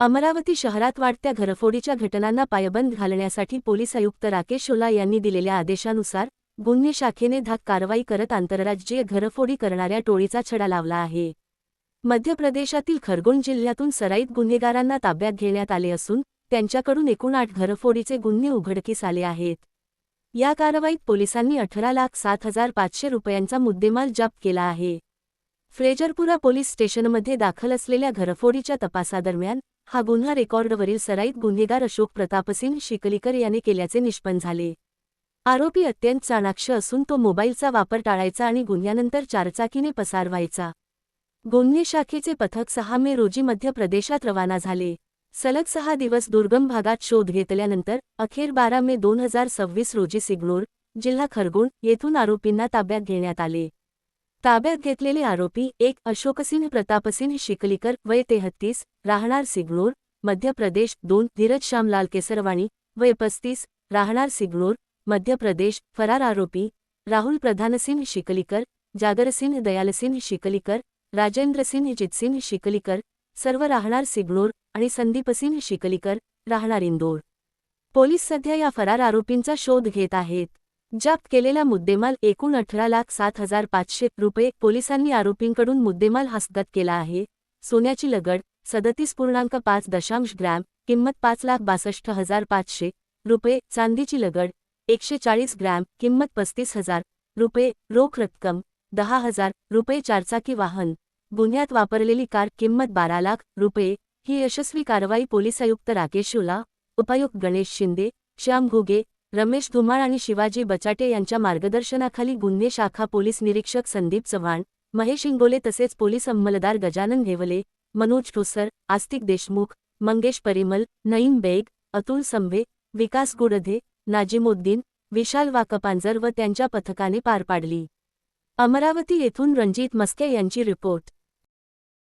अमरावती शहरात वाढत्या घरफोडीच्या घटनांना पायबंद घालण्यासाठी पोलीस आयुक्त राकेश शोला यांनी दिलेल्या आदेशानुसार गुन्हे शाखेने धाक कारवाई करत आंतरराज्यीय घरफोडी करणाऱ्या टोळीचा छडा लावला आहे। मध्य प्रदेशातील खरगोन जिल्ह्यातून सराईत गुन्हेगारांना ताब्यात घेण्यात आले असून त्यांच्याकडून एकूण 8 घरफोडीचे गुन्हे उघडकीस आले आहेत। या कारवाईत पोलिसांनी 18,07,500 रुपयांचा मुद्देमाल जप्त केला आहे। फ्रेजरपुरा पोलीस स्टेशनमध्ये दाखल असलेल्या घरफोडीच्या तपासादरम्यान हा गुन्हा रेकॉर्डवरील सराईत गुन्हेगार अशोक प्रतापसिंह शिकलीकर याने केल्याचे निष्पन्न झाले। आरोपी अत्यंत चाणाक्ष असून तो मोबाईलचा वापर टाळायचा आणि गुन्ह्यानंतर चारचाकीने पसार व्हायचा। गुन्हे शाखेचे पथक 6 मे रोजी मध्य प्रदेशात रवाना झाले। सलग 6 दिवस दुर्गम भागात शोध घेतल्यानंतर अखेर 12 मे 2026 रोजी सिग्नूर, जिल्हा खरगोन येथून आरोपींना ताब्यात घेण्यात आले। ताब्यात घेतलेले आरोपी 1. अशोकसिंह प्रतापसिंह शिकलीकर वय 33, राहणार सिग्नूर, मध्य प्रदेश। 2. धीरज श्यामलाल केसरवाणी वय 35, राहणार सिग्नूर, मध्य प्रदेश। फरार आरोपी राहुल प्रधानसिंह शिकलीकर, जागरसिंह दयालसिंह शिकलीकर, राजेंद्रसिंह जितसिंह शिकलीकर, सर्व राहणार सिग्नूर आणि संदीपसिंह शिकलीकर, राहणार इंदोर। पोलीस सध्या या फरार आरोपींचा शोध घेत आहेत। जप्त केलेला मुद्देमाल एकूण 18,07,500 रुपये। पोलिसांनी आरोपींकडून मुद्देमाल हस्तगत केला आहे। सोन्याची लगड 37.5 ग्रॅम, किंमत 5,62,500 रुपये। चांदीची लगड 140 ग्रॅम, किंमत 35,000 रुपये। रोख रक्कम 10,000 रुपये। चारचाकी वाहन गुन्ह्यात वापरलेली कार, किंमत 12 लाख रुपये। ही यशस्वी कारवाई पोलीस आयुक्त राकेश शोला, उपायुक्त गणेश शिंदे, श्याम घुगे, रमेश धुमाळ आणि शिवाजी बचाटे यांच्या मार्गदर्शनाखाली गुन्हे शाखा पोलीस निरीक्षक संदीप चव्हाण, महेश इंगोले तसेच पोलीस अंमलदार गजानन घेवले, मनोज ठोसर, आस्तिक देशमुख, मंगेश परिमल, नईम बेग, अतुल संभे, विकास गुडधे, नाजिमुद्दीन, विशाल वाकपांजर व त्यांच्या पथकाने पार पाडली। अमरावती येथून रणजित मस्के यांची रिपोर्ट।